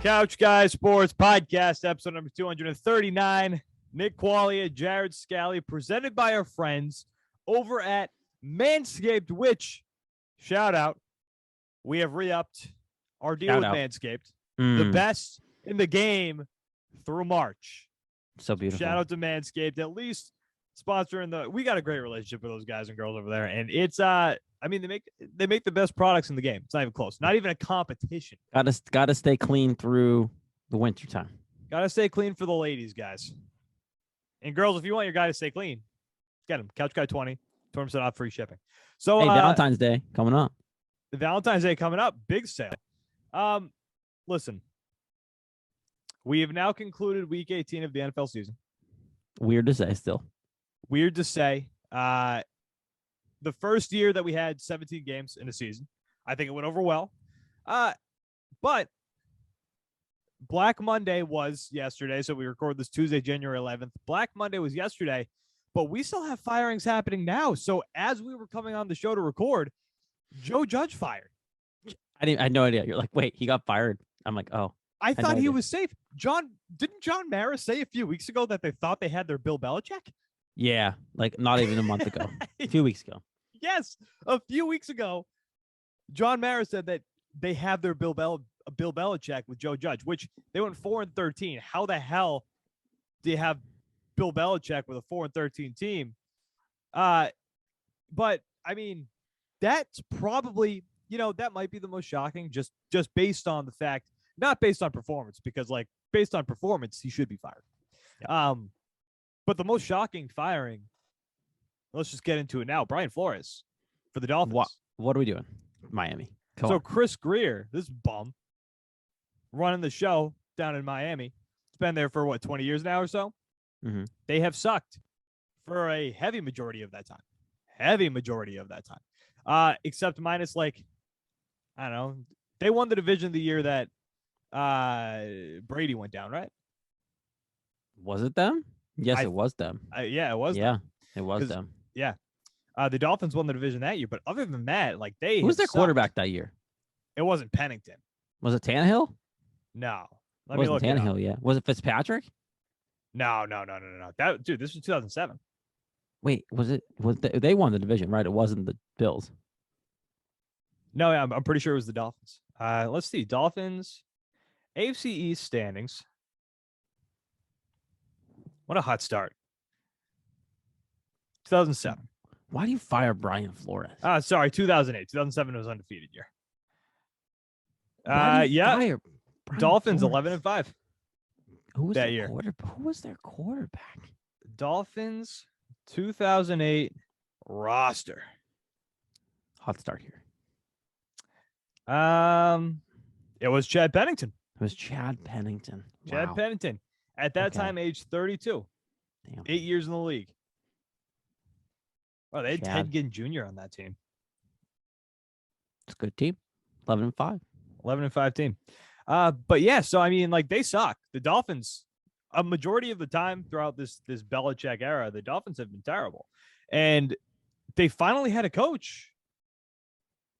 Couch Guys Sports Podcast, episode number 239. Nick Quaglia, Jared Scali, presented by our friends over at MANSCAPED, which, shout out, we have re-upped our deal with MANSCAPED. The best in the game through March. So beautiful. Shout out to MANSCAPED, at least sponsoring we got a great relationship with those guys and girls over there. And it's, I mean, they make the best products in the game. It's not even close. Not even a competition. Gotta stay clean through the wintertime. Gotta stay clean for the ladies, guys. And girls, if you want your guy to stay clean, get him. Couch Guy 20, 20% off free shipping. So hey, Valentine's Day coming up. The Valentine's Day coming up, big sale. Listen, we have now concluded week 18 of the NFL season. Weird to say still. Weird to say. The first year that we had 17 games in a season, I think it went over well. But Black Monday was yesterday, so we record this Tuesday, January 11th. Black Monday was yesterday, but we still have firings happening now. So as we were coming on the show to record, Joe Judge fired. I had no idea. You're like, wait, he got fired. I'm like, oh. I thought he was safe. Didn't John Mara say a few weeks ago that they thought they had their Bill Belichick? Yeah, like not even a month ago. A few weeks ago. Yes, a few weeks ago, John Mara said that they have their Bill Belichick with Joe Judge, which they went 4-13. How the hell do you have Bill Belichick with a 4-13 team? But I mean, that's probably, that might be the most shocking, just based on the fact, not based on performance, because like based on performance, he should be fired. Yeah. But the most shocking firing, let's just get into it now. Brian Flores for the Dolphins. What are we doing? Miami. Come on. Chris Greer, this bum, running the show down in Miami. It's been there for, 20 years now or so? Mm-hmm. They have sucked for a heavy majority of that time. Except minus, I don't know. They won the division the year that Brady went down, right? Was it them? Yes, it was them. Yeah, it was them. Yeah, it was them. Yeah. The Dolphins won the division that year, but other than that, who was their quarterback that year? It wasn't Pennington. Was it Tannehill? No. Let me look it up. Tannehill, yeah. Was it Fitzpatrick? No. This was 2007. Wait, they won the division, right? It wasn't the Bills. No, I'm pretty sure it was the Dolphins. Let's see. Dolphins, AFC East standings. What a hot start. 2007. Why do you fire Brian Flores? 2008. 2007 was undefeated year. Fire Dolphins Flores? 11-5. Who was that year? Who was their quarterback? Dolphins 2008 roster. Hot start here. It was Chad Pennington. Chad Pennington. At that time, age 32. Damn. 8 years in the league. Oh, they had Ted Ginn Jr. on that team. It's a good team. 11-5. 11-5 team. But yeah, so I mean, they suck. The Dolphins, a majority of the time throughout this Belichick era, the Dolphins have been terrible. And they finally had a coach,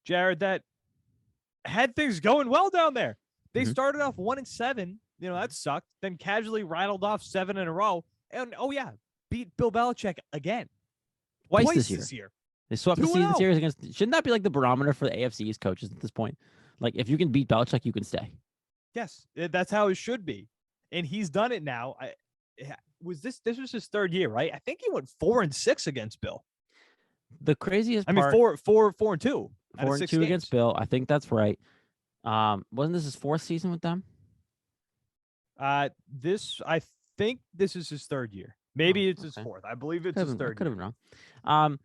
Jared, that had things going well down there. They started off 1-7. That sucked. Then casually rattled off 7 in a row. And, beat Bill Belichick again. Twice this year. They swept the season series against. Shouldn't that be the barometer for the AFC East coaches at this point? If you can beat Belichick, you can stay. Yes, that's how it should be. And he's done it now. This was his third year, right? I think he went 4-6 against Bill. The craziest part. 4-2. 4-2 against Bill. I think that's right. Wasn't this his fourth season with them? I think this is his third year. Maybe it's his fourth. I believe it's his third. Could have been wrong.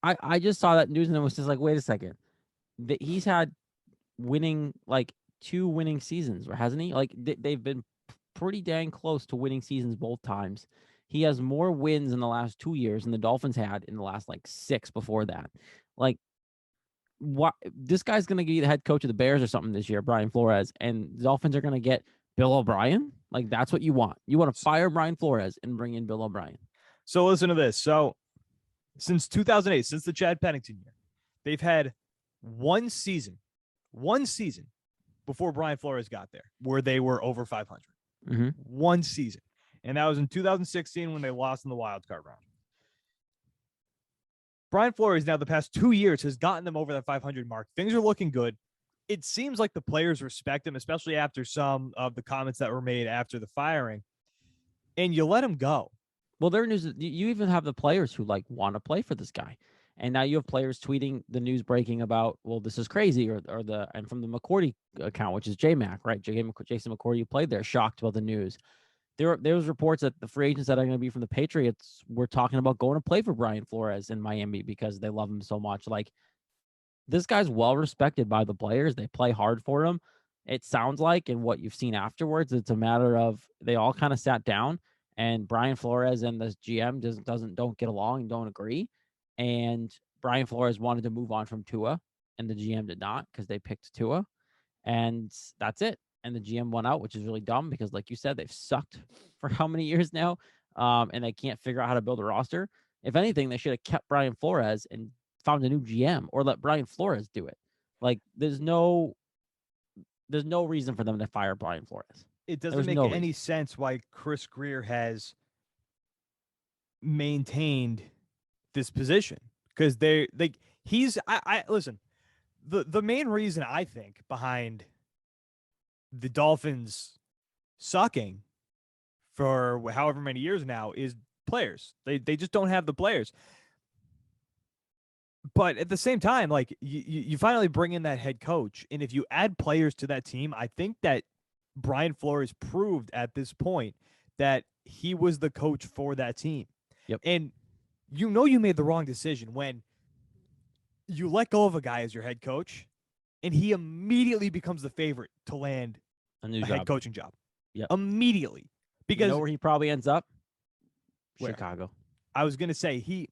I just saw that news and it was just wait a second. He's had winning 2 winning seasons, hasn't he? They've been pretty dang close to winning seasons both times. He has more wins in the last 2 years than the Dolphins had in the last 6 before that. What this guy's gonna be the head coach of the Bears or something this year, Brian Flores, and the Dolphins are gonna get Bill O'Brien. That's what you want. You want to fire Brian Flores and bring in Bill O'Brien. So listen to this. So since 2008, since the Chad Pennington year, they've had one season before Brian Flores got there, where they were over 500. Mm-hmm. One season. And that was in 2016 when they lost in the wild card round. Brian Flores now the past 2 years has gotten them over that 500 mark. Things are looking good. It seems like the players respect him, especially after some of the comments that were made after the firing. And you let him go. Well, there news. You even have the players who like want to play for this guy, and now you have players tweeting the news breaking about, well, this is crazy, or and from the McCourty account, which is JMac, right? Jason McCourty, who played there, shocked about the news. There was reports that the free agents that are going to be from the Patriots were talking about going to play for Brian Flores in Miami because they love him so much. Like, this guy's well respected by the players. They play hard for him. It sounds like, in what you've seen afterwards, it's a matter of they all kind of sat down, and Brian Flores and the GM don't get along and don't agree. And Brian Flores wanted to move on from Tua, and the GM did not because they picked Tua, and that's it. And the GM went out, which is really dumb because, like you said, they've sucked for how many years now, and they can't figure out how to build a roster. If anything, they should have kept Brian Flores and found a new GM, or let Brian Flores do it. Like, there's no reason for them to fire Brian Flores. It doesn't make any sense why Chris Greer has maintained this position, because listen, the main reason I think behind the Dolphins sucking for however many years now is players. They just don't have the players. But at the same time, like, you finally bring in that head coach, and if you add players to that team, I think that Brian Flores proved at this point that he was the coach for that team. Yep. And you made the wrong decision when you let go of a guy as your head coach, and he immediately becomes the favorite to land a new head coaching job. Yeah, immediately. Because you know where he probably ends up? Where? Chicago. I was gonna say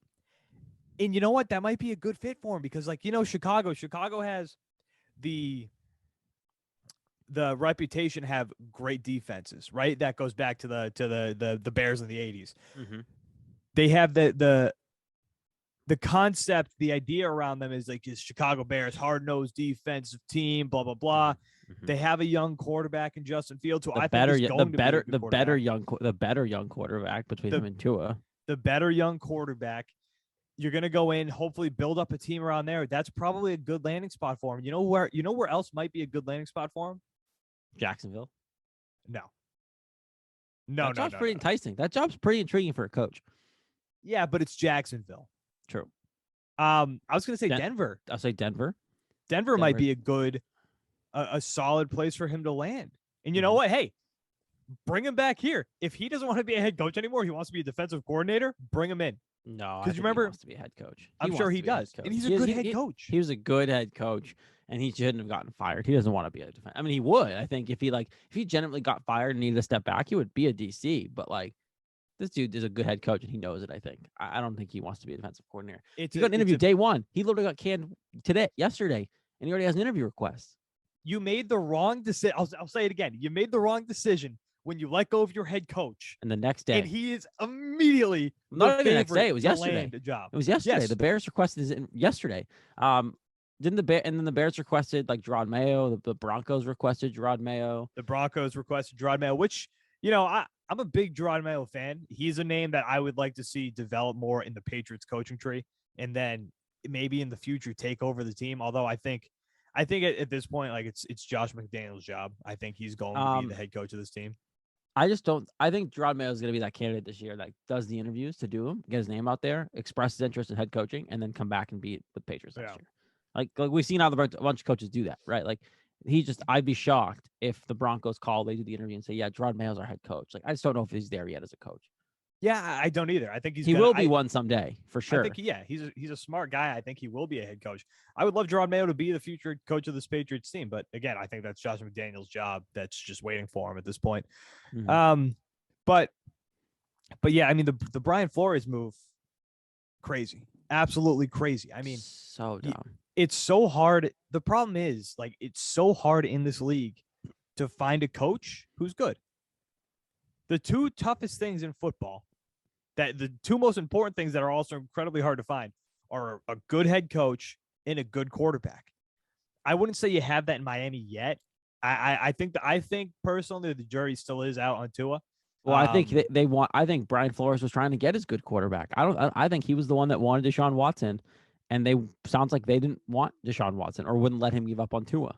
and you know what? That might be a good fit for him because, like, Chicago has the reputation to have great defenses, right? That goes back to the Bears in the 80s. Mm-hmm. They have the concept, the idea around them is like this Chicago Bears, hard-nosed defensive team, blah, blah, blah. Mm-hmm. They have a young quarterback in Justin Fields, who I think is going to be the better young quarterback between him and Tua. The better young quarterback. You're going to go in, hopefully build up a team around there. That's probably a good landing spot for him. You know where else might be a good landing spot for him? Jacksonville. No. That job's pretty enticing. That job's pretty intriguing for a coach. Yeah, but it's Jacksonville. True. I was going to say Denver. I'll say Denver. Denver might be a solid place for him to land. And you know what? Hey, bring him back here. If he doesn't want to be a head coach anymore, he wants to be a defensive coordinator, bring him in. No, because remember, he wants to be a head coach. I'm sure he does, and he's a good head coach. He was a good head coach, and he shouldn't have gotten fired. He doesn't want to be a defense. I mean, he would. I think if he genuinely got fired and needed to step back, he would be a DC. But like, this dude is a good head coach, and he knows it. I think. I don't think he wants to be a defensive coordinator. He got an interview day one. He literally got canned yesterday, and he already has an interview request. You made the wrong decision. I'll say it again. You made the wrong decision when you let go of your head coach. And the next day. And he is immediately not even the next day. It was yesterday. Job. It was yesterday. Yes. The Bears requested it yesterday. And then the Bears requested like Gerard Mayo. The Broncos requested Gerard Mayo. The Broncos requested Gerard Mayo, which, I'm a big Gerard Mayo fan. He's a name that I would like to see develop more in the Patriots coaching tree, and then maybe in the future take over the team. Although I think at this point, like, it's Josh McDaniels' job. I think he's going to be the head coach of this team. I think Gerard Mayo is going to be that candidate this year that does the interviews to do them, get his name out there, express his interest in head coaching, and then come back and be with Patriots next year. Like we've seen how a bunch of coaches do that, right? Like, I'd be shocked if the Broncos call, they do the interview and say, yeah, Gerard Mayo's our head coach. Like, I just don't know if he's there yet as a coach. Yeah, I don't either. I think he will be one someday for sure. I think, he's a smart guy. I think he will be a head coach. I would love Gerard Mayo to be the future coach of this Patriots team, but again, I think that's Josh McDaniels' job. That's just waiting for him at this point. Mm-hmm. But yeah, I mean, the Brian Flores move, crazy, absolutely crazy. I mean, so dumb. It's so hard. The problem is, like, it's so hard in this league to find a coach who's good. The two toughest things in football, the two most important things that are also incredibly hard to find, are a good head coach and a good quarterback. I wouldn't say you have that in Miami yet, I think personally the jury still is out on Tua. Well, I think they want. I think Brian Flores was trying to get his good quarterback. I think he was the one that wanted Deshaun Watson, and they sounds like they didn't want Deshaun Watson or wouldn't let him give up on Tua.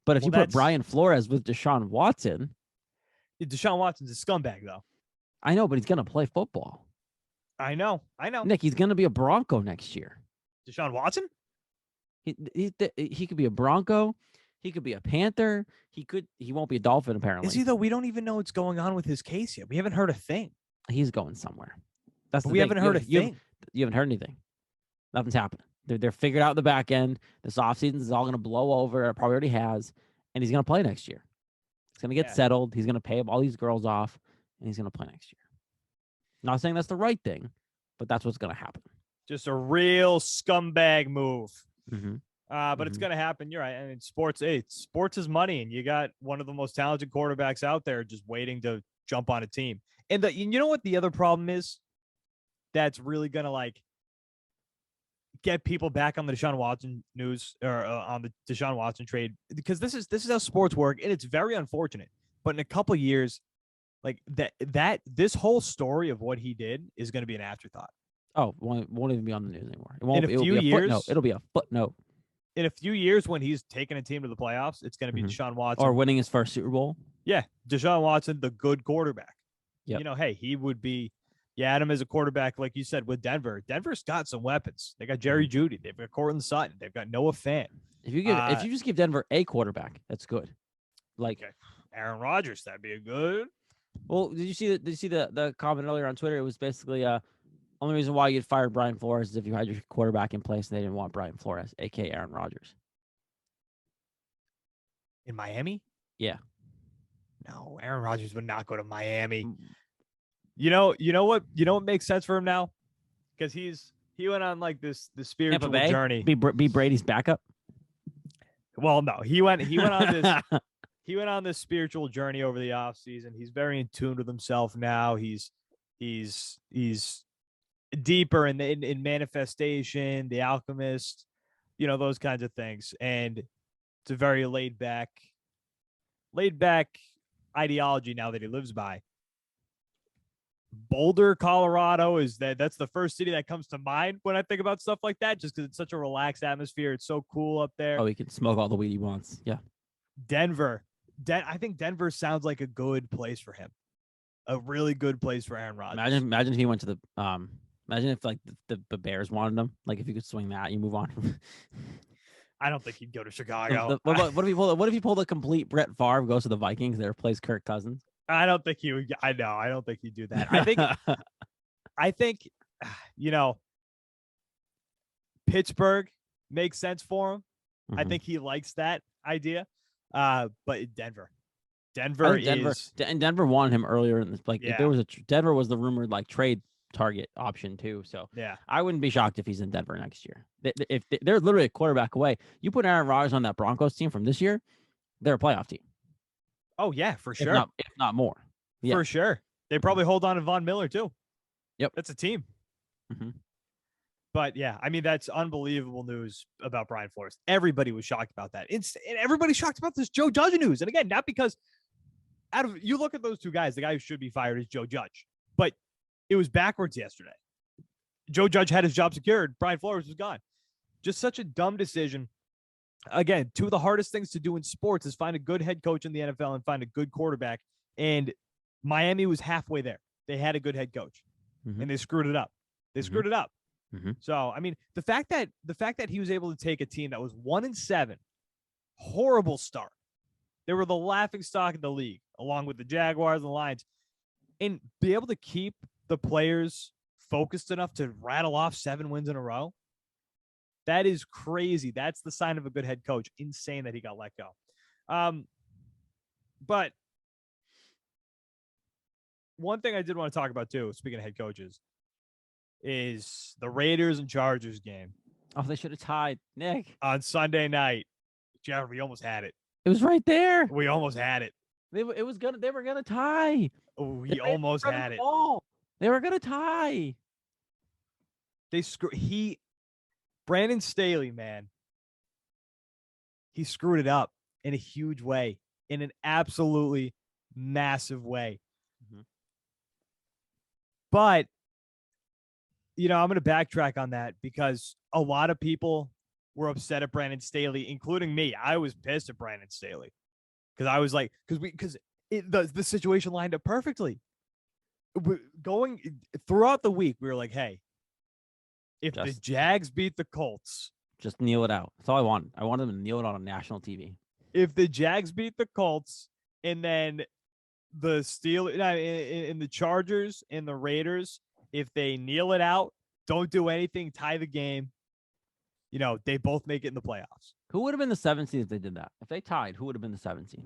But if Well, you put Brian Flores with Deshaun Watson, Deshaun Watson's a scumbag, though. I know, but he's gonna play football. I know. Nick, he's gonna be a Bronco next year. Deshaun Watson? He could be a Bronco. He could be a Panther. He won't be a Dolphin, apparently. Is he, though? We don't even know what's going on with his case yet. We haven't heard a thing. He's going somewhere. That's we haven't heard a thing. You haven't heard anything. Nothing's happening. They're figured out in the back end. This offseason is all going to blow over. It probably already has. And he's going to play next year. He's going to get settled. He's going to pay all these girls off. And he's going to play next year. Not saying that's the right thing, but that's what's going to happen. Just a real scumbag move. Mm-hmm. But it's going to happen. You're right. I mean, sports is money, and you got one of the most talented quarterbacks out there just waiting to jump on a team. And you know what the other problem is that's really going to like get people back on the Deshaun Watson news or on the Deshaun Watson trade, because this is how sports work, and it's very unfortunate. But in a couple of years, like this whole story of what he did is going to be an afterthought. Oh, won't even be on the news anymore. It won't. In a few years, it'll be a footnote. In a few years, when he's taking a team to the playoffs, it's going to be Deshaun Watson. Or winning his first Super Bowl. Yeah, Deshaun Watson, the good quarterback. Yep. You know, hey, he would be. You had him as a quarterback, like you said, with Denver. Denver's got some weapons. They got Jerry Jeudy. They've got Cortland Sutton. They've got Noah Fant. If you just give Denver a quarterback, that's good. Like Aaron Rodgers, that'd be a good. Well, did you see the comment earlier on Twitter? It was basically only reason why you'd fire Brian Flores is if you had your quarterback in place and they didn't want Brian Flores, aka Aaron Rodgers. In Miami? Yeah. No, Aaron Rodgers would not go to Miami. You know what makes sense for him now? Because he went on like this spiritual journey. Be Brady's backup. Well, no, he went on this he went on this spiritual journey over the offseason. He's very in tune with himself now. He's deeper in manifestation, the alchemist, those kinds of things. And it's a very laid back ideology now that he lives by. Boulder, Colorado that's the first city that comes to mind when I think about stuff like that, just because it's such a relaxed atmosphere. It's so cool up there. Oh, he can smoke all the weed he wants. Yeah. Denver. I think Denver sounds like a good place for him. A really good place for Aaron Rodgers. Imagine if he went to the imagine if like the Bears wanted him. Like if you could swing that, you move on. I don't think he'd go to Chicago. What if he pulled a complete Brett Favre, goes to the Vikings, there plays Kirk Cousins? I don't think he would. I know. I don't think he'd do that. I think, Pittsburgh makes sense for him. Mm-hmm. I think he likes that idea. But Denver wanted him earlier in this. Like, if there was Denver was the rumored like trade target option too. So yeah, I wouldn't be shocked if he's in Denver next year. If they're literally a quarterback away, you put Aaron Rodgers on that Broncos team from this year, they're a playoff team. Oh yeah, for sure. If not more, yeah. For sure. They probably hold on to Von Miller too. Yep, that's a team. Mm-hmm. But yeah, I mean, that's unbelievable news about Brian Flores. Everybody was shocked about that. And everybody's shocked about this Joe Judge news. And again, not because you look at those two guys, the guy who should be fired is Joe Judge. But it was backwards yesterday. Joe Judge had his job secured. Brian Flores was gone. Just such a dumb decision. Again, two of the hardest things to do in sports is find a good head coach in the NFL and find a good quarterback. And Miami was halfway there. They had a good head coach, and they screwed it up. Screwed it up. Mm-hmm. So, I mean, the fact that he was able to take a team that was 1-7, horrible start. They were the laughingstock of the league, along with the Jaguars and the Lions, and be able to keep the players focused enough to rattle off 7 wins in a row. That is crazy. That's the sign of a good head coach. Insane that he got let go. But one thing I did want to talk about too, speaking of head coaches, is the Raiders and Chargers game. Oh, they should have tied, Nick. On Sunday night. Jared, we almost had it. It was right there. We almost had it. They were gonna tie. We almost had it. They were gonna tie. Brandon Staley, man. He screwed it up in a huge way. in an absolutely massive way. Mhm. But, I'm going to backtrack on that because a lot of people were upset at Brandon Staley, including me. I was pissed at Brandon Staley because I was like, because the situation lined up perfectly. Going throughout the week, we were like, hey, if the Jags beat the Colts, just kneel it out. That's all I want. I want them to kneel it out on national TV. If the Jags beat the Colts and then the Steelers in the Chargers and the Raiders, if they kneel it out, don't do anything, tie the game, they both make it in the playoffs. Who would have been the 7th seed if they did that? If they tied, who would have been the 7th seed?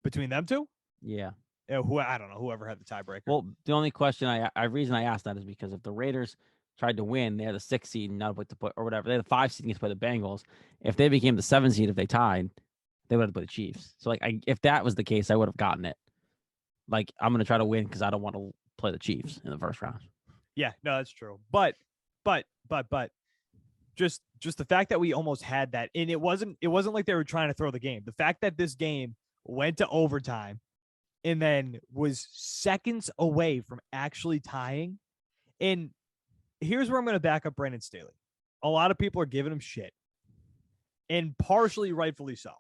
Between them two? Yeah. I don't know. Whoever had the tiebreaker. Well, the only question reason I asked that is because if the Raiders tried to win, they had the 6th seed and not what to put or whatever. They had the 5 seed to play the Bengals. If they became the 7th seed, if they tied, they would have to play the Chiefs. So if that was the case, I would have gotten it. Like, I'm gonna try to win because I don't want to play the Chiefs in the first round. Yeah, no, that's true. But just the fact that we almost had that, and it wasn't like they were trying to throw the game. The fact that this game went to overtime and then was seconds away from actually tying. And here's where I'm going to back up Brandon Staley. A lot of people are giving him shit, and partially rightfully so,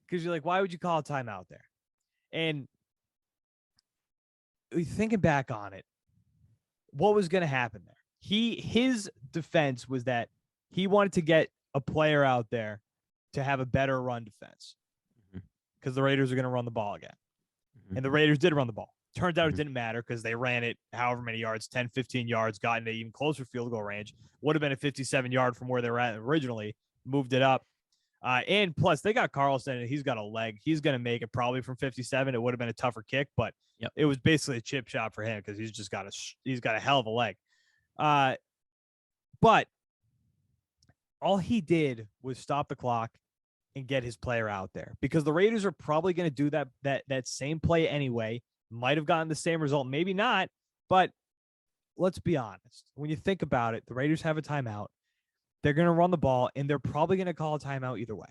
because you're like, why would you call a timeout there? And thinking back on it, what was going to happen there? His defense was that he wanted to get a player out there to have a better run defense because the Raiders are going to run the ball again. And the Raiders did run the ball. Turns out it didn't matter because they ran it however many yards, 10, 15 yards, got into even closer field goal range. Would have been a 57-yard from where they were at originally, moved it up. And plus, they got Carlson, and he's got a leg. He's going to make it probably from 57. It would have been a tougher kick, but it was basically a chip shot for him because he's got a hell of a leg. But all he did was stop the clock and get his player out there because the Raiders are probably going to do that same play anyway. Might have gotten the same result, maybe not. But let's be honest. When you think about it, the Raiders have a timeout. They're going to run the ball, and they're probably going to call a timeout either way.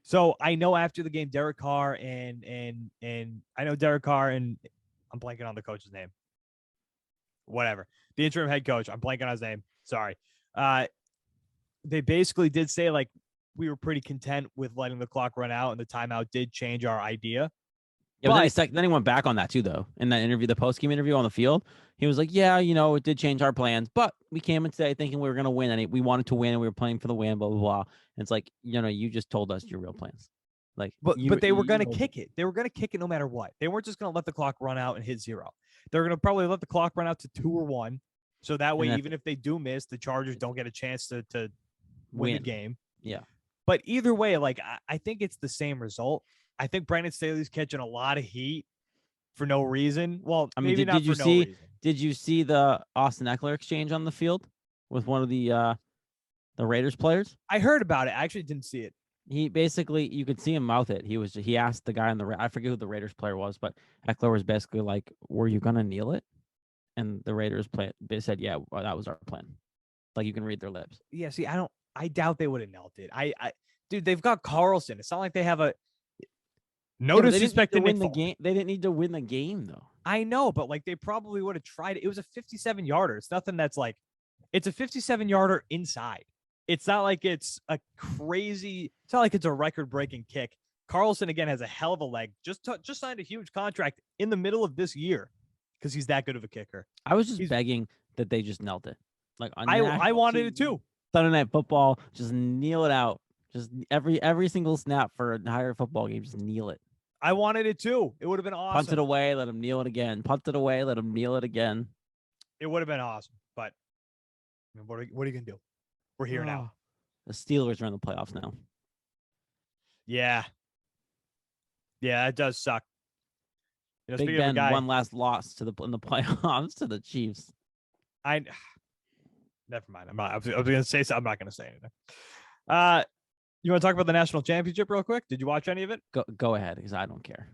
So I know after the game, Derek Carr and I know Derek Carr and I'm blanking on the coach's name. Whatever. The interim head coach. I'm blanking on his name. Sorry. They basically did say, like, we were pretty content with letting the clock run out, and the timeout did change our idea. Yeah, but then he went back on that too, though. In that interview, the post-game interview on the field, he was like, yeah, it did change our plans, but we came in today thinking we were going to win, and we wanted to win, and we were playing for the win, blah, blah, blah. And it's like, you just told us your real plans. Like, but they were going to kick it. They were going to kick it no matter what. They weren't just going to let the clock run out and hit 0. They're going to probably let the clock run out to 2 or 1. So that way, even if they do miss, the Chargers don't get a chance to win the game. Yeah. But either way, like, I think it's the same result. I think Brandon Staley's catching a lot of heat for no reason. Well, I mean, maybe not for no reason. Did you see the Austin Eckler exchange on the field with one of the Raiders players? I heard about it. I actually didn't see it. He basically, you could see him mouth it. He asked the guy I forget who the Raiders player was, but Eckler was basically like, "Were you gonna kneel it?" And the Raiders they said, "Yeah, well, that was our plan." Like, you can read their lips. Yeah. See, I doubt they would have knelt it. Dude, they've got Carlson. It's not like they have a. No disrespect to win the game. They didn't need to win the game, though. I know, but like, they probably would have tried it. It was a 57-yarder. It's nothing that's like, it's a 57-yarder inside. It's not like it's a crazy. It's not like it's a record-breaking kick. Carlson again has a hell of a leg. Just signed a huge contract in the middle of this year because he's that good of a kicker. I was just begging that they just knelt it. Like, I wanted it too. Sunday Night Football, just kneel it out. Just every single snap for an entire football game, just kneel it. I wanted it too. It would have been awesome. Punt it away, let him kneel it again. Punt it away, let him kneel it again. It would have been awesome. But I mean, what are you going to do? We're here now. The Steelers are in the playoffs now. Yeah. Yeah, that does suck. Big Ben, one last loss in the playoffs to the Chiefs. Never mind. I was going to say something. I'm not going to say anything. You want to talk about the national championship real quick? Did you watch any of it? Go ahead, because I don't care.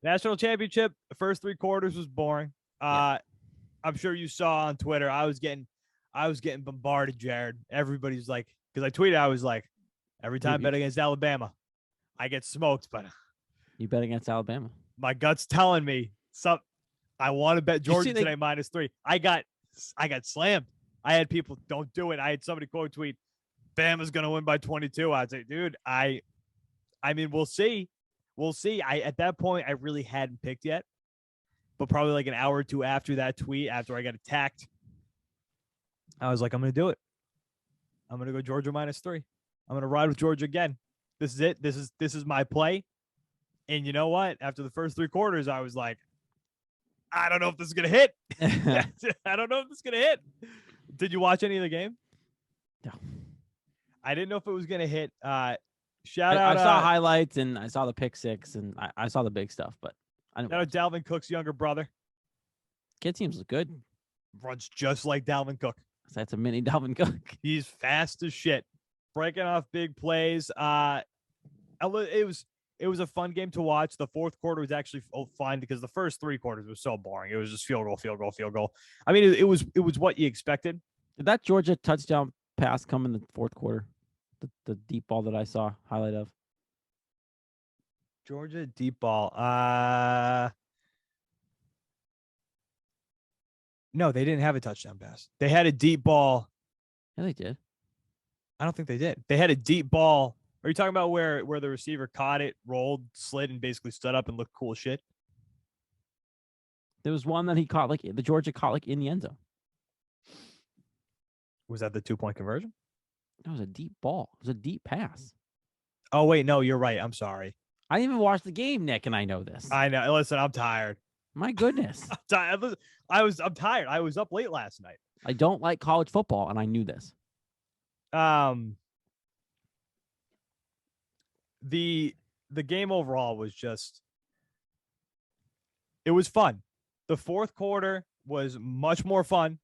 National championship, the first 3 quarters was boring. I'm sure you saw on Twitter. I was getting bombarded, Jared. Everybody's like, because I tweeted, I was like, every time bet against Alabama. I get smoked, but You bet against Alabama. my gut's telling me I want to bet You see Georgia today -3. I got slammed. I had people, don't do it. I had somebody quote tweet, Bama's gonna win by 22. I'd say, dude, I mean, we'll see. We'll see. At that point, I really hadn't picked yet. But probably like an hour or two after that tweet, after I got attacked, I was like, I'm gonna do it. I'm gonna go Georgia -3. I'm gonna ride with Georgia again. This is it. This is my play. And you know what? After the first 3 quarters, I was like, I don't know if this is gonna hit. I don't know if this is gonna hit. Did you watch any of the game? No. I didn't know if it was gonna hit. Shout out! I saw highlights and I saw the pick 6 and I saw the big stuff, but I didn't. Shout out Dalvin Cook's younger brother. Kid seems good. Runs just like Dalvin Cook. So that's a mini Dalvin Cook. He's fast as shit, breaking off big plays. It was a fun game to watch. The fourth quarter was actually fun because the first 3 quarters was so boring. It was just field goal, field goal, field goal. I mean, it was what you expected. Did that Georgia touchdown pass come in the fourth quarter? The deep ball that I saw highlight of. Georgia deep ball. No, they didn't have a touchdown pass. They had a deep ball. Yeah, they did. I don't think they did. They had a deep ball. Are you talking about where the receiver caught it, rolled, slid, and basically stood up and looked cool as shit? There was one that he caught, like the Georgia caught, like in the end zone. Was that the 2-point conversion? That was a deep ball. It was a deep pass. Oh, wait, no, you're right. I'm sorry. I didn't even watch the game, Nick, and I know this. I know. Listen, I'm tired. My goodness. I'm tired. I'm tired. I was up late last night. I don't like college football, and I knew this. The game overall was just, it was fun. The fourth quarter was much more fun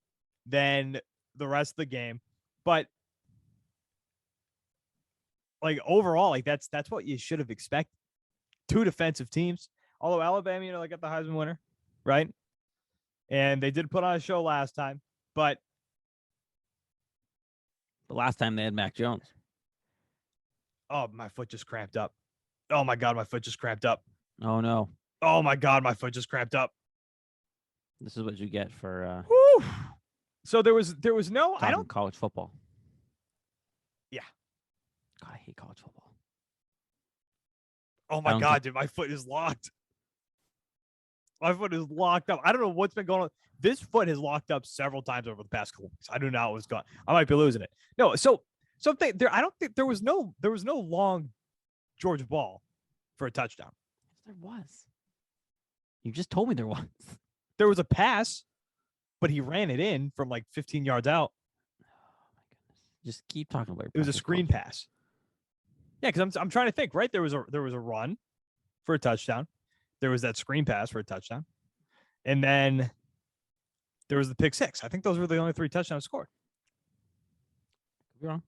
than the rest of the game, but like overall, like that's what you should have expected. 2 defensive teams. Although Alabama, they got the Heisman winner, right? And they did put on a show last time, but the last time they had Mac Jones. Oh, my foot just cramped up. Oh my God, my foot just cramped up. Oh no. Oh my God, my foot just cramped up. This is what you get for Whew. So there was no, I don't college football. Yeah. God, I hate college football. Oh my God, dude, my foot is locked. My foot is locked up. I don't know what's been going on. This foot has locked up several times over the past couple weeks. I do not know what's going on. I might be losing it. No, something there. I don't think there was no long Georgia ball for a touchdown. There was. You just told me there was. There was a pass, but he ran it in from like 15 yards out. Oh my goodness! Just keep talking about it. It was a screen pass. Yeah, because I'm trying to think. Right, there was a run for a touchdown. There was that screen pass for a touchdown, and then there was the pick 6. I think those were the only 3 touchdowns scored. Could be wrong.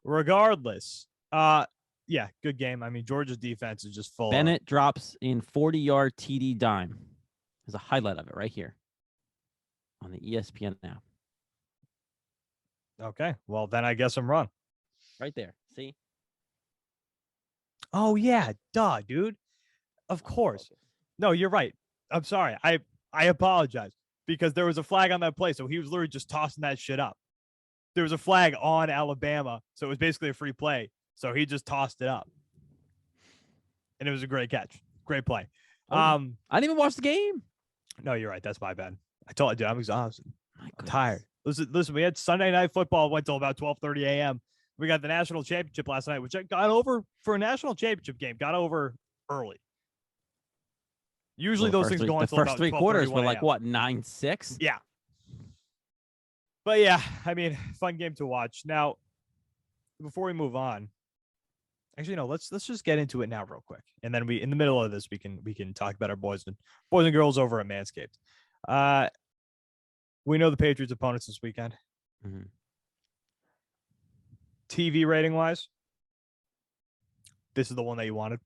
Regardless, yeah, good game. I mean, Georgia's defense is just full. Bennett drops in 40-yard TD dime. There's a highlight of it right here on the ESPN app. Okay, well then I guess I'm wrong. Right there. See? Oh yeah, duh, dude. Of course. No, you're right. I'm sorry. I apologize because there was a flag on that play, so he was literally just tossing that shit up. There was a flag on Alabama, so it was basically a free play. So he just tossed it up, and it was a great catch, great play. I didn't even watch the game. No, you're right. That's my bad. I told you, I'm exhausted. I'm tired. Listen. We had Sunday night football. Went till about 12:30 a.m. We got the national championship last night, which I got over for a national championship game. Got over early. Usually those things go on the until first about 3 quarters were like a.m. what, 9-6? Yeah. But yeah, I mean, fun game to watch. Now, before we move on, actually, no, let's just get into it now real quick, and then in the middle of this we can talk about our boys and girls over at MANSCAPED. We know the Patriots opponents this weekend. Mm-hmm. TV rating wise, this is the one that you wanted.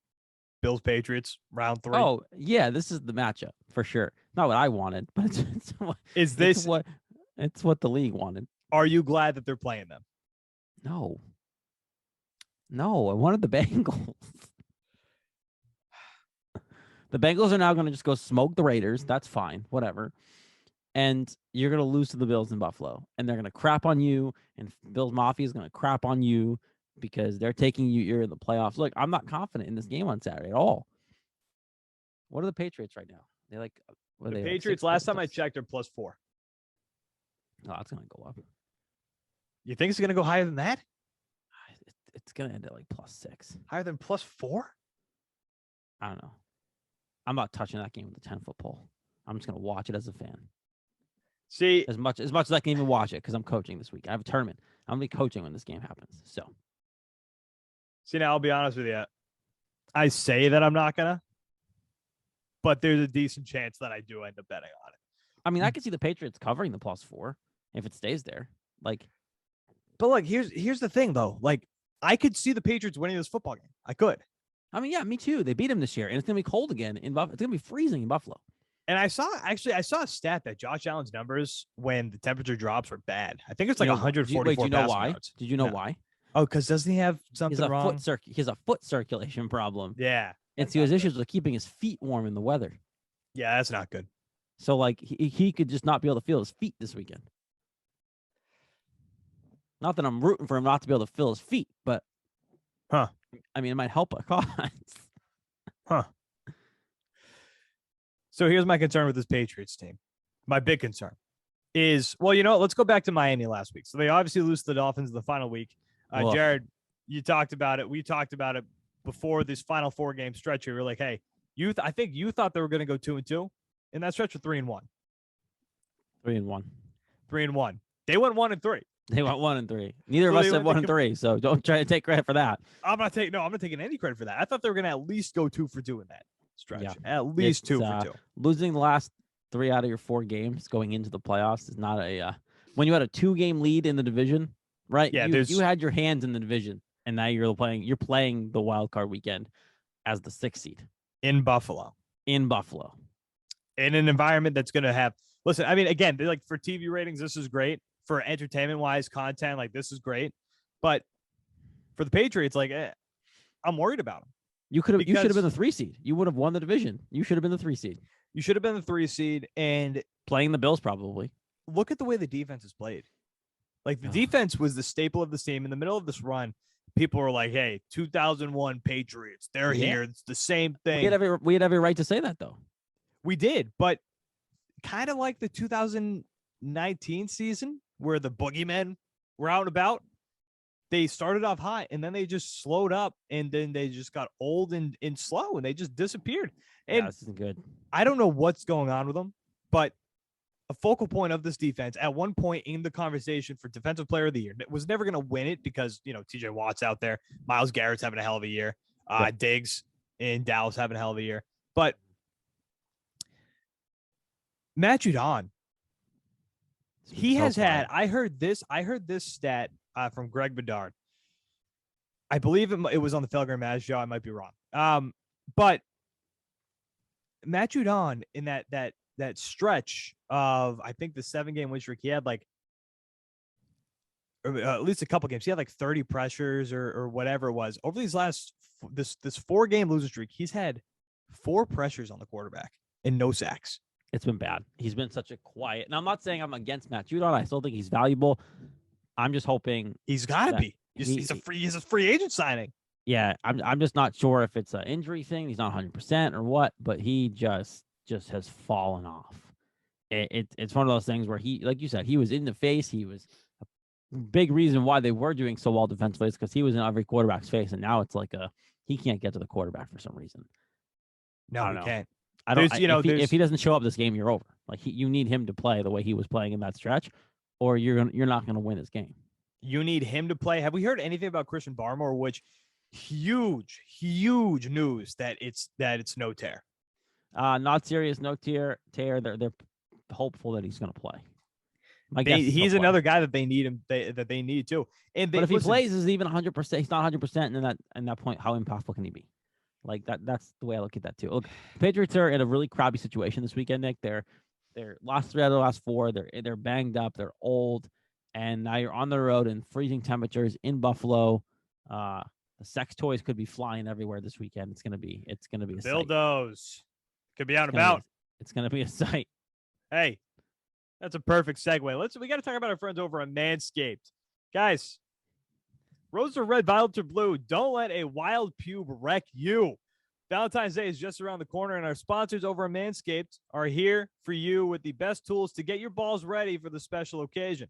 Bills Patriots round 3. Oh yeah, this is the matchup for sure. Not what I wanted, but it's what the league wanted. Are you glad that they're playing them? No. No, I wanted the Bengals. The Bengals are now going to just go smoke the Raiders. That's fine, whatever. And you're going to lose to the Bills in Buffalo, and they're going to crap on you, and Bills Mafia is going to crap on you because they're taking you. You're in the playoffs. Look, I'm not confident in this game on Saturday at all. What are the Patriots right now? They like what are The they, Patriots, like last time I checked, are +4. Oh, it's going to go up. You think it's going to go higher than that? It's going to end at like +6. Higher than +4? I don't know. I'm not touching that game with a 10-foot pole. I'm just going to watch it as a fan. See, as much as I can even watch it because I'm coaching this week. I have a tournament. I'm going to be coaching when this game happens. So, now I'll be honest with you. I say that I'm not going to, but there's a decent chance that I do end up betting on it. I mean, I could see the Patriots covering the +4 if it stays there. Like, but like, here's the thing though. Like, I could see the Patriots winning this football game. I could. I mean, yeah, me too. They beat him this year, and it's gonna be cold again in Buffalo. It's gonna be freezing in Buffalo. And I saw a stat that Josh Allen's numbers when the temperature drops were bad. I think it's like 144. Wait, do you know why? Yards. Did you know why? Oh, because doesn't he have something wrong? He has a foot circulation problem. Yeah, and so he has issues with keeping his feet warm in the weather. Yeah, that's not good. So like he could just not be able to feel his feet this weekend. Not that I'm rooting for him not to be able to feel his feet, but I mean, it might help a cause. So here's my concern with this Patriots team. My big concern is, well, you know what? Let's go back to Miami last week. So they obviously lose to the Dolphins in the final week. Jared, you talked about it. We talked about it before this final 4-game stretch. We were like, hey, I think you thought they were going to go 2-2 in that stretch of 3-1. 3-1. 3-1. They went 1-3. They went 1-3. Neither of us said 1-3, so don't try to take credit for that. I'm not taking any credit for that. I thought they were going to at least go 2 for 2 in that stretch. Yeah. At least 2 for 2. Losing the last 3 out of your 4 games going into the playoffs is not a when you had a 2-game lead in the division, right? Yeah, you had your hands in the division, and now you're playing the wild card weekend as the 6th seed in Buffalo. In an environment that's going to have. Listen, I mean, again, like for TV ratings, this is great. For entertainment-wise content, like this is great. But for the Patriots, like I'm worried about them. You should have been the 3 seed. You would have won the division. You should have been the 3 seed. You should have been the 3 seed and playing the Bills probably. Look at the way the defense is played. Like the defense was the staple of this team. In the middle of this run, people were like, "Hey, 2001 Patriots, they're here. It's the same thing." We had every right to say that though. We did, but kind of like the 2019 season where the boogeymen were out and about. They started off high and then they just slowed up and then they just got old and slow and they just disappeared. And this isn't good. I don't know what's going on with them, but a focal point of this defense at one point in the conversation for defensive player of the year was never going to win it because, TJ Watt's out there. Myles Garrett's having a hell of a year. Diggs in Dallas having a hell of a year. But Matt Judon, he has had, I heard this stat from Greg Bedard. I believe it was on the Felger Maz show. I might be wrong. But Matt Judon in that stretch of, I think the 7-game win streak, he had like, or at least a couple games. He had like 30 pressures or whatever it was. Over these last, this 4-game losing streak, he's had 4 pressures on the quarterback and no sacks. It's been bad. He's been such a quiet. Now, I'm not saying I'm against Matt Judon. I still think he's valuable. I'm just hoping he's got to be. He's a free agent signing. Yeah, I'm just not sure if it's an injury thing. He's not 100% or what, but he just has fallen off. It's one of those things where he, like you said, he was in the face. He was a big reason why they were doing so well defensively is because he was in every quarterback's face, and now it's like he can't get to the quarterback for some reason. No, he can't. I don't. If he doesn't show up this game, you're over. Like you need him to play the way he was playing in that stretch, or you're not gonna win this game. You need him to play. Have we heard anything about Christian Barmore? Which huge news that it's no tear. Not serious, no tear. They're hopeful that he's gonna play. He's another guy that they need him. That they need too. But if he plays, is even 100%. He's not 100%. And in that point, how impactful can he be? Like that's the way I look at that too. Look, the Patriots are in a really crappy situation this weekend, Nick. They're lost 3 out of the last 4. They're banged up. They're old, and now you're on the road in freezing temperatures in Buffalo. The sex toys could be flying everywhere this weekend. It's gonna be a sight. Dildos. Could be out and It's gonna be about. It's gonna be a sight. Hey, that's a perfect segue. We got to talk about our friends over at Manscaped. Guys, rose or red, violet or blue, don't let a wild pube wreck you. Valentine's Day is just around the corner, and our sponsors over at Manscaped are here for you with the best tools to get your balls ready for the special occasion.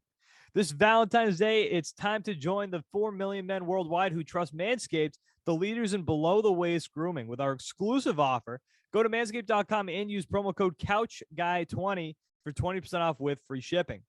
This Valentine's Day, it's time to join the 4 million men worldwide who trust Manscaped, the leaders in below-the-waist grooming. With our exclusive offer, go to manscaped.com and use promo code CouchGuy20 for 20% off with free shipping.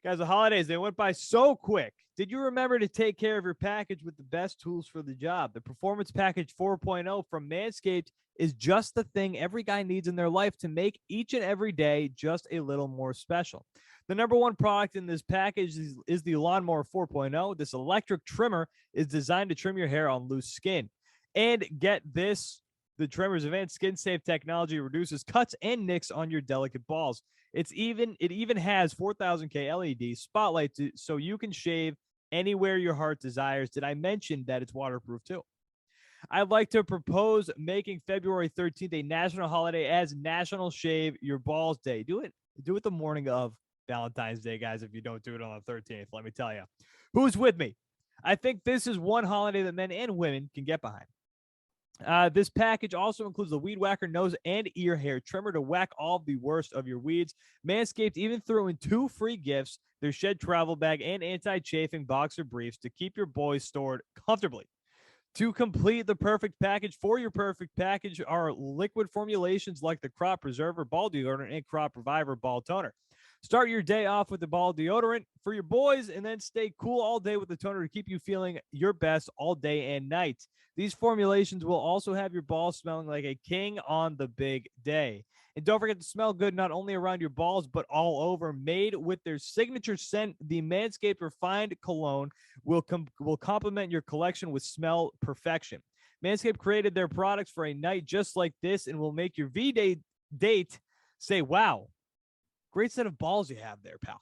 Guys, the holidays, they went by so quick. Did you remember to take care of your package with the best tools for the job? The Performance Package 4.0 from Manscaped is just the thing every guy needs in their life to make each and every day just a little more special. The number one product in this package is the Lawnmower 4.0. This electric trimmer is designed to trim your hair on loose skin. And get this, the trimmer's advanced skin-safe technology reduces cuts and nicks on your delicate balls. It even has 4000K LED spotlight so you can shave anywhere your heart desires. Did I mention that it's waterproof too? I'd like to propose making February 13th a national holiday as National Shave Your Balls Day. Do it the morning of Valentine's Day, guys, if you don't do it on the 13th. Let me tell you. Who's with me? I think this is one holiday that men and women can get behind. This package also includes the Weed Whacker nose and ear hair trimmer to whack all the worst of your weeds. Manscaped even threw in 2 free gifts, their shed travel bag and anti-chafing boxer briefs to keep your boys stored comfortably. To complete the perfect package, for your perfect package are liquid formulations like the Crop Preserver Ball Deodorant and Crop Reviver Ball Toner. Start your day off with the ball deodorant for your boys and then stay cool all day with the toner to keep you feeling your best all day and night. These formulations will also have your balls smelling like a king on the big day. And don't forget to smell good not only around your balls, but all over. Made with their signature scent, the Manscaped Refined Cologne will complement your collection with smell perfection. Manscaped created their products for a night just like this and will make your V-Day date say, wow. Great set of balls you have there, pal.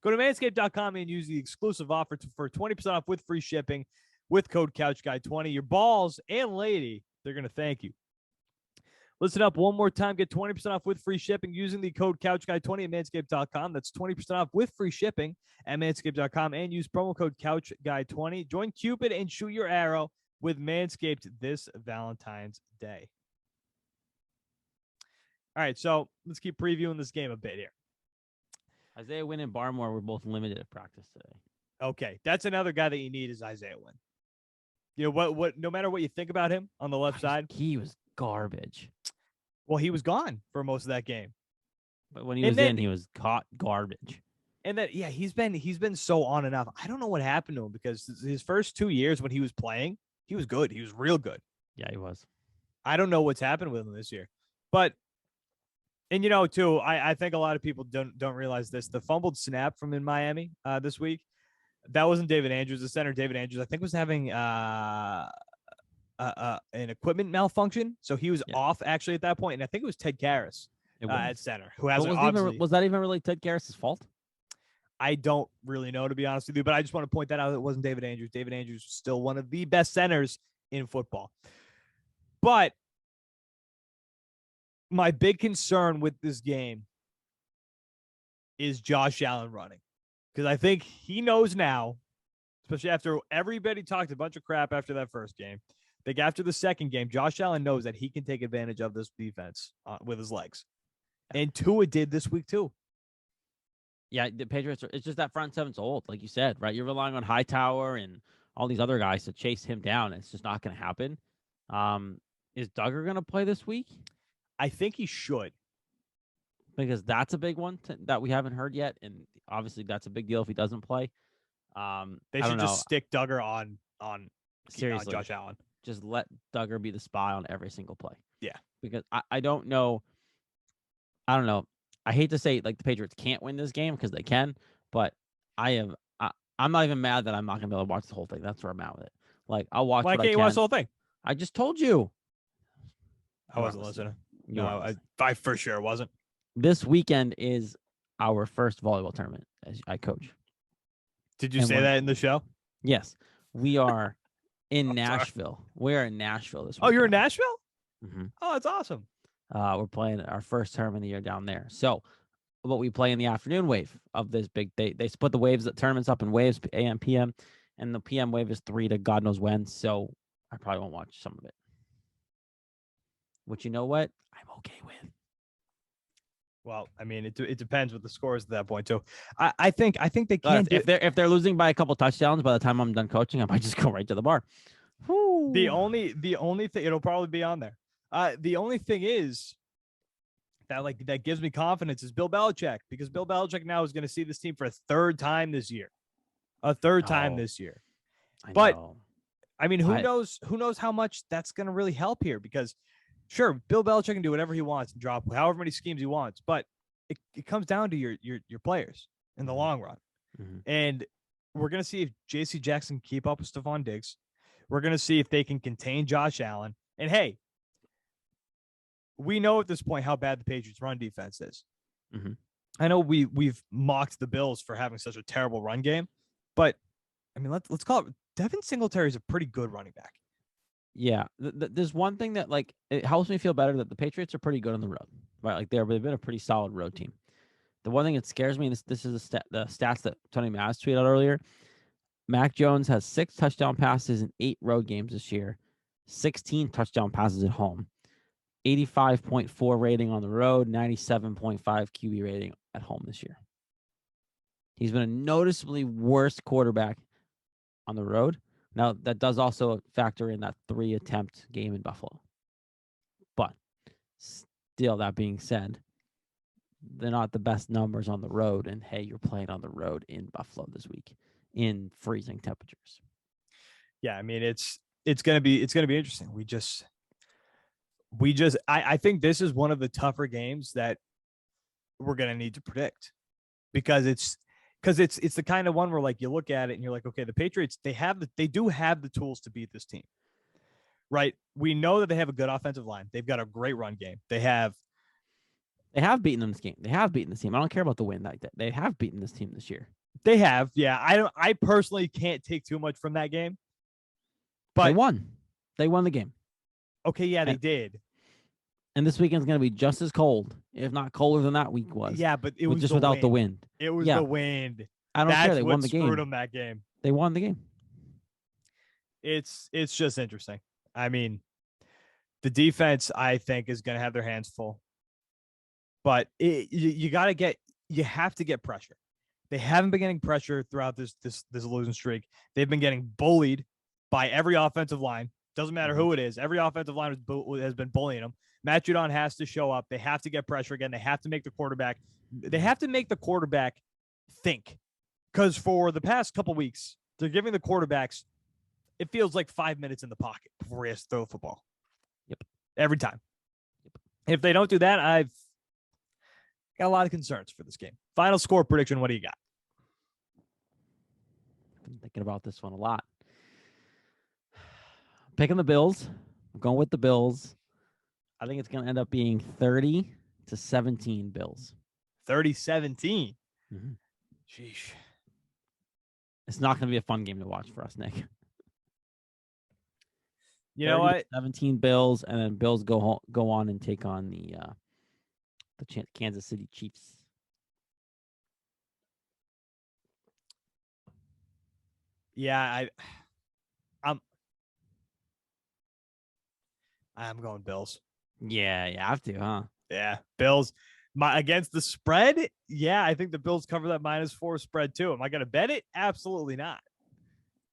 Go to manscaped.com and use the exclusive offer for 20% off with free shipping with code CouchGuy20. Your balls and lady, they're going to thank you. Listen up one more time. Get 20% off with free shipping using the code CouchGuy20 at manscaped.com. That's 20% off with free shipping at manscaped.com and use promo code CouchGuy20. Join Cupid and shoot your arrow with Manscaped this Valentine's Day. All right, so let's keep previewing this game a bit here. Isaiah Wynn and Barmore were both limited at practice today. Okay, that's another guy that you need is Isaiah Wynn. You know what? No matter what you think about him on the left side, he was garbage. Well, he was gone for most of that game, but when he was in, he was caught garbage. And that, yeah, he's been so on and off. I don't know what happened to him because his first 2 years when he was playing, he was good. He was real good. Yeah, he was. I don't know what's happened with him this year, but. And, you know, too, I think a lot of people don't realize this. The fumbled snap from in Miami this week, that wasn't David Andrews. The center, David Andrews, I think was having an equipment malfunction. So he was off actually at that point. And I think it was Ted Karras at center, who has was that even really Ted Karras' fault? I don't really know, to be honest with you, but I just want to point that out. It wasn't David Andrews. David Andrews was still one of the best centers in football. But my big concern with this game is Josh Allen running, because I think he knows now, especially after everybody talked a bunch of crap after that first game. I think after the second game, Josh Allen knows that he can take advantage of this defense with his legs. And Tua did this week too. Yeah, the Patriots, it's just that front seven's old, like you said, right? You're relying on Hightower and all these other guys to chase him down. It's just not going to happen. Is Duggar going to play this week? I think he should. Because that's a big one that we haven't heard yet. And obviously that's a big deal if he doesn't play. They should just stick Duggar on seriously, Josh Allen. Just let Duggar be the spy on every single play. Yeah. Because I don't know. I don't know. I hate to say like the Patriots can't win this game because they can, but I'm not even mad that I'm not going to be able to watch the whole thing. That's where I'm at with it. Like I'll watch Why what can't you watch the whole thing? I just told you. I wasn't listening. No, I for sure wasn't. This weekend is our first volleyball tournament as I coach. Did you say that in the show? Yes. We are in I'm sorry. Nashville. We're in Nashville this Oh, weekend. you're in Nashville? Mm-hmm. Oh, that's awesome. We're playing our first tournament of the year down there. So, what we play in the afternoon wave of this big, they split the waves, the tournaments up in waves, AM, PM, and the PM wave is 3 to God knows when. So, I probably won't watch some of it. Which, you know what? I'm okay with. Well, I mean, it depends what the score is at that point too. I think they can't do If they're losing by a couple touchdowns by the time I'm done coaching, I might just go right to the bar. the only thing, it'll probably be on there. The only thing is that gives me confidence is Bill Belichick, because Bill Belichick now is going to see this team for a third time this year. A third time this year. But I mean, who knows how much that's going to really help here, because sure, Bill Belichick can do whatever he wants and drop however many schemes he wants, but it comes down to your players in the long run. Mm-hmm. And we're going to see if J.C. Jackson can keep up with Stephon Diggs. We're going to see if they can contain Josh Allen. And hey, we know at this point how bad the Patriots' run defense is. Mm-hmm. I know we've mocked the Bills for having such a terrible run game, but I mean, let's call it, Devin Singletary is a pretty good running back. Yeah. There's one thing that, like, it helps me feel better that the Patriots are pretty good on the road, right? Like, they've been a pretty solid road team. The one thing that scares me, and this is the stats that Tony Maz tweeted out earlier. Mac Jones has 6 touchdown passes in 8 road games this year, 16 touchdown passes at home, 85.4 rating on the road, 97.5 QB rating at home this year. He's been a noticeably worse quarterback on the road. Now, that does also factor in that 3 attempt game in Buffalo. But still, that being said, they're not the best numbers on the road. And hey, you're playing on the road in Buffalo this week in freezing temperatures. Yeah, I mean, it's gonna be interesting. I think this is one of the tougher games that we're gonna need to predict, because it's the kind of one where, like, you look at it and you're like, okay, the Patriots, they do have the tools to beat this team, right? We know that they have a good offensive line. They've got a great run game. They have beaten them this game. They have beaten this team. I don't care about the win. Like that. They have beaten this team this year. They have. Yeah. I personally can't take too much from that game. But they won. They won the game. Okay, yeah, they did. And this weekend's going to be just as cold, if not colder than that week was. Yeah, but it was just without the wind. It was the wind. I don't care. They won the game. Screwed them that game. They won the game. It's just interesting. I mean, the defense, I think, is going to have their hands full. But you have to get pressure. They haven't been getting pressure throughout this losing streak. They've been getting bullied by every offensive line. Doesn't matter who it is. Every offensive line has been bullying them. Matt Judon has to show up. They have to get pressure again. They have to make the quarterback. They have to make the quarterback think. Because for the past couple weeks, they're giving the quarterbacks, it feels like 5 minutes in the pocket before he has to throw the football. Yep. Every time. Yep. If they don't do that, I've got a lot of concerns for this game. Final score prediction, what do you got? I've been thinking about this one a lot. Picking the Bills. I'm going with the Bills. I think it's going to end up being 30-17 Bills. 30-17. Mm-hmm. Sheesh. It's not going to be a fun game to watch for us, Nick. You know what? 17 Bills, and then Bills go on and take on the Kansas City Chiefs. Yeah, I'm going Bills. Yeah, you have to, huh? Yeah, Bills. Against the spread, yeah, I think the Bills cover that -4 spread too. Am I going to bet it? Absolutely not.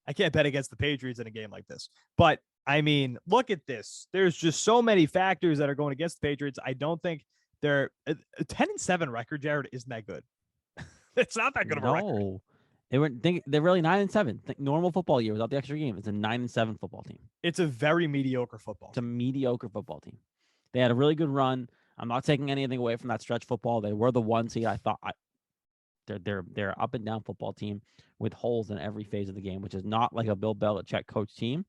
I can't bet against the Patriots in a game like this. But, I mean, look at this. There's just so many factors that are going against the Patriots. I don't think they're a 10-7 record, Jared, isn't that good. It's not that good of a record. No. They're really 9-7. Normal football year without the extra game. It's a 9-7 football team. It's a very mediocre football. It's a mediocre football team. They had a really good run. I'm not taking anything away from that stretch football. They were the 1 seed. I thought they're up and down football team with holes in every phase of the game, which is not like a Bill Belichick coach team,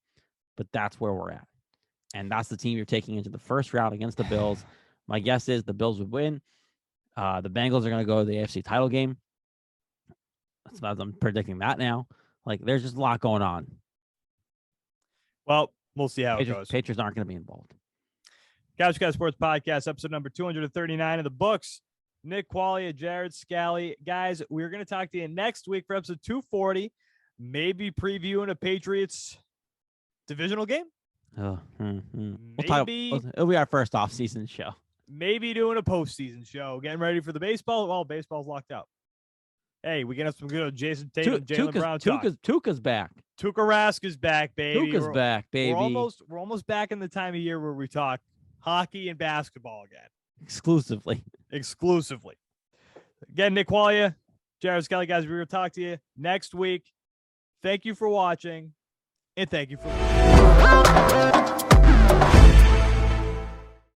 but that's where we're at. And that's the team you're taking into the first round against the Bills. My guess is the Bills would win. The Bengals are going to go to the AFC title game. I'm predicting that now. Like, there's just a lot going on. Well, we'll see how it goes. Patriots aren't going to be involved. Couch Guy Sports Podcast, episode number 239 of the books. Nick Quaglia, Jared Scali. Guys, we're going to talk to you next week for episode 240. Maybe previewing a Patriots divisional game. Oh, Maybe it'll be our first off-season show. Maybe doing a postseason show. Getting ready for the baseball. Well, baseball's locked out. Hey, we can have some good Jason Tatum, Jaylen Brown talk. Tuca's back. Tuukka Rask is back, baby. Tuca's back, baby. We're almost back in the time of year where we talk hockey and basketball again. Exclusively. Again, Nick Quaglia, Jared Scali, guys, we're going to talk to you next week. Thank you for watching, and thank you for listening.